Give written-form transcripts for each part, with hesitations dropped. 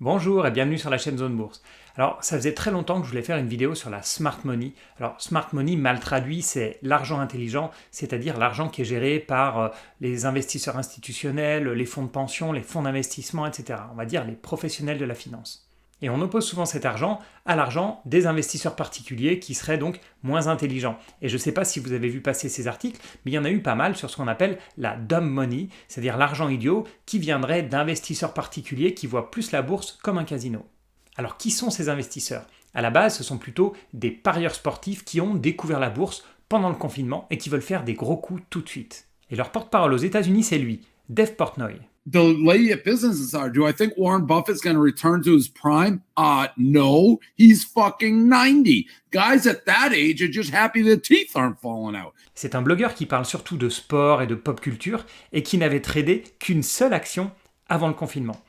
Bonjour et bienvenue sur la chaîne Zone Bourse. Alors, ça faisait très longtemps que je voulais faire une vidéo sur la smart money. Alors, smart money, mal traduit, c'est l'argent intelligent, c'est-à-dire l'argent qui est géré par les investisseurs institutionnels, les fonds de pension, les fonds d'investissement, etc. On va dire les professionnels de la finance. Et on oppose souvent cet argent à l'argent des investisseurs particuliers qui seraient donc moins intelligents. Et je ne sais pas si vous avez vu passer ces articles, mais il y en a eu pas mal sur ce qu'on appelle la dumb money, c'est-à-dire l'argent idiot qui viendrait d'investisseurs particuliers qui voient plus la bourse comme un casino. Alors qui sont ces investisseurs ? À la base, ce sont plutôt des parieurs sportifs qui ont découvert la bourse pendant le confinement et qui veulent faire des gros coups tout de suite. Et leur porte-parole aux États-Unis, c'est lui, Dave Portnoy. The lady at businesses are, do I think Warren Buffett's going to return to his prime? No, he's fucking 90. Guys at that age are just happy their teeth aren't falling out. C'est un blogueur qui parle surtout de sport et de pop culture et qui n'avait tradé qu'une seule action avant le confinement.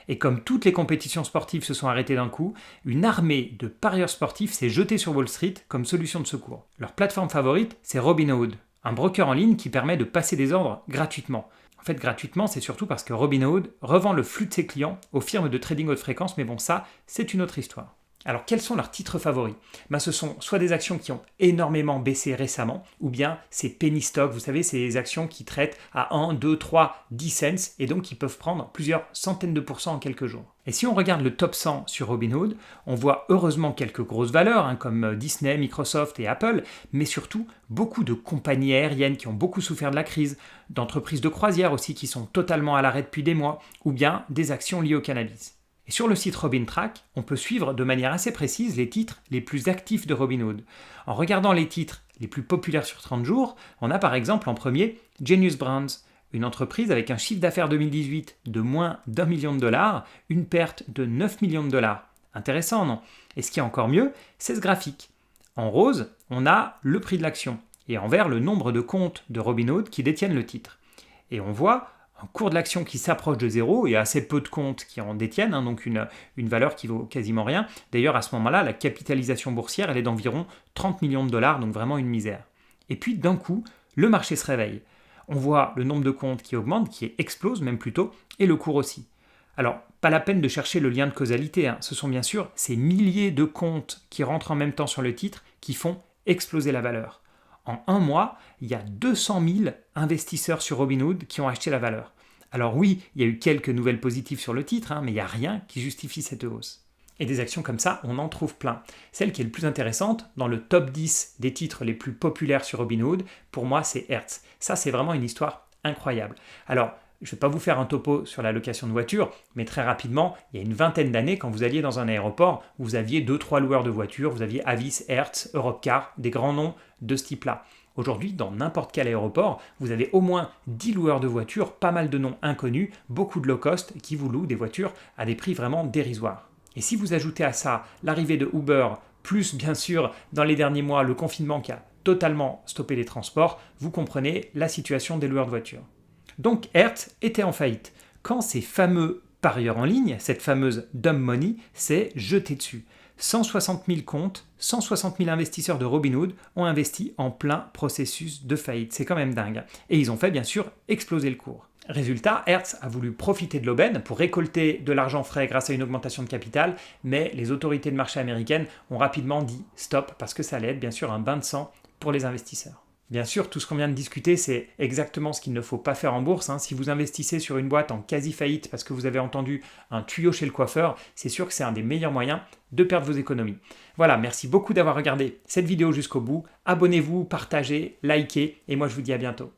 Et comme toutes les compétitions sportives se sont arrêtées d'un coup, une armée de parieurs sportifs s'est jetée sur Wall Street comme solution de secours. Leur plateforme favorite, c'est Robinhood, un broker en ligne qui permet de passer des ordres gratuitement. En fait, gratuitement, c'est surtout parce que Robinhood revend le flux de ses clients aux firmes de trading haute fréquence, mais bon, ça, c'est une autre histoire. Alors, quels sont leurs titres favoris ? Ce sont soit des actions qui ont énormément baissé récemment, ou bien ces penny stocks, vous savez, ces actions qui traitent à 1, 2, 3, 10 cents, et donc qui peuvent prendre plusieurs centaines de pourcents en quelques jours. Et si on regarde le top 100 sur Robinhood, on voit heureusement quelques grosses valeurs, comme Disney, Microsoft et Apple, mais surtout beaucoup de compagnies aériennes qui ont beaucoup souffert de la crise, d'entreprises de croisière aussi qui sont totalement à l'arrêt depuis des mois, ou bien des actions liées au cannabis. Et sur le site RobinTrack, on peut suivre de manière assez précise les titres les plus actifs de Robinhood. En regardant les titres les plus populaires sur 30 jours, on a par exemple en premier Genius Brands, une entreprise avec un chiffre d'affaires 2018 de moins d'$1 million, une perte de 9 millions de dollars. Intéressant, non ? Et ce qui est encore mieux, c'est ce graphique. En rose, on a le prix de l'action, et en vert, le nombre de comptes de Robinhood qui détiennent le titre. Et on voit un cours de l'action qui s'approche de zéro et assez peu de comptes qui en détiennent, donc une valeur qui vaut quasiment rien. D'ailleurs, à ce moment-là, la capitalisation boursière, elle est d'environ 30 millions de dollars, donc vraiment une misère. Et puis, d'un coup, le marché se réveille. On voit le nombre de comptes qui augmente, qui explose même plutôt, et le cours aussi. Alors, pas la peine de chercher le lien de causalité, ce sont bien sûr ces milliers de comptes qui rentrent en même temps sur le titre qui font exploser la valeur. En un mois, il y a 200 000 investisseurs sur Robinhood qui ont acheté la valeur. Alors oui, il y a eu quelques nouvelles positives sur le titre, mais il n'y a rien qui justifie cette hausse. Et des actions comme ça, on en trouve plein. Celle qui est le plus intéressante, dans le top 10 des titres les plus populaires sur Robinhood, pour moi, c'est Hertz. Ça, c'est vraiment une histoire incroyable. Alors, je ne vais pas vous faire un topo sur la location de voitures, mais très rapidement, il y a une vingtaine d'années, quand vous alliez dans un aéroport, vous aviez 2-3 loueurs de voitures, vous aviez Avis, Hertz, Europcar, des grands noms de ce type-là. Aujourd'hui, dans n'importe quel aéroport, vous avez au moins 10 loueurs de voitures, pas mal de noms inconnus, beaucoup de low cost qui vous louent des voitures à des prix vraiment dérisoires. Et si vous ajoutez à ça l'arrivée de Uber, plus bien sûr dans les derniers mois le confinement qui a totalement stoppé les transports, vous comprenez la situation des loueurs de voitures. Donc Hertz était en faillite, quand ces fameux parieurs en ligne, cette fameuse dumb money, s'est jeté dessus. 160 000 comptes, 160 000 investisseurs de Robinhood ont investi en plein processus de faillite. C'est quand même dingue. Et ils ont fait bien sûr exploser le cours. Résultat, Hertz a voulu profiter de l'aubaine pour récolter de l'argent frais grâce à une augmentation de capital, mais les autorités de marché américaines ont rapidement dit stop parce que ça allait être bien sûr un bain de sang pour les investisseurs. Bien sûr, tout ce qu'on vient de discuter, c'est exactement ce qu'il ne faut pas faire en bourse. Si vous investissez sur une boîte en quasi-faillite parce que vous avez entendu un tuyau chez le coiffeur, c'est sûr que c'est un des meilleurs moyens de perdre vos économies. Voilà, merci beaucoup d'avoir regardé cette vidéo jusqu'au bout. Abonnez-vous, partagez, likez, et moi je vous dis à bientôt.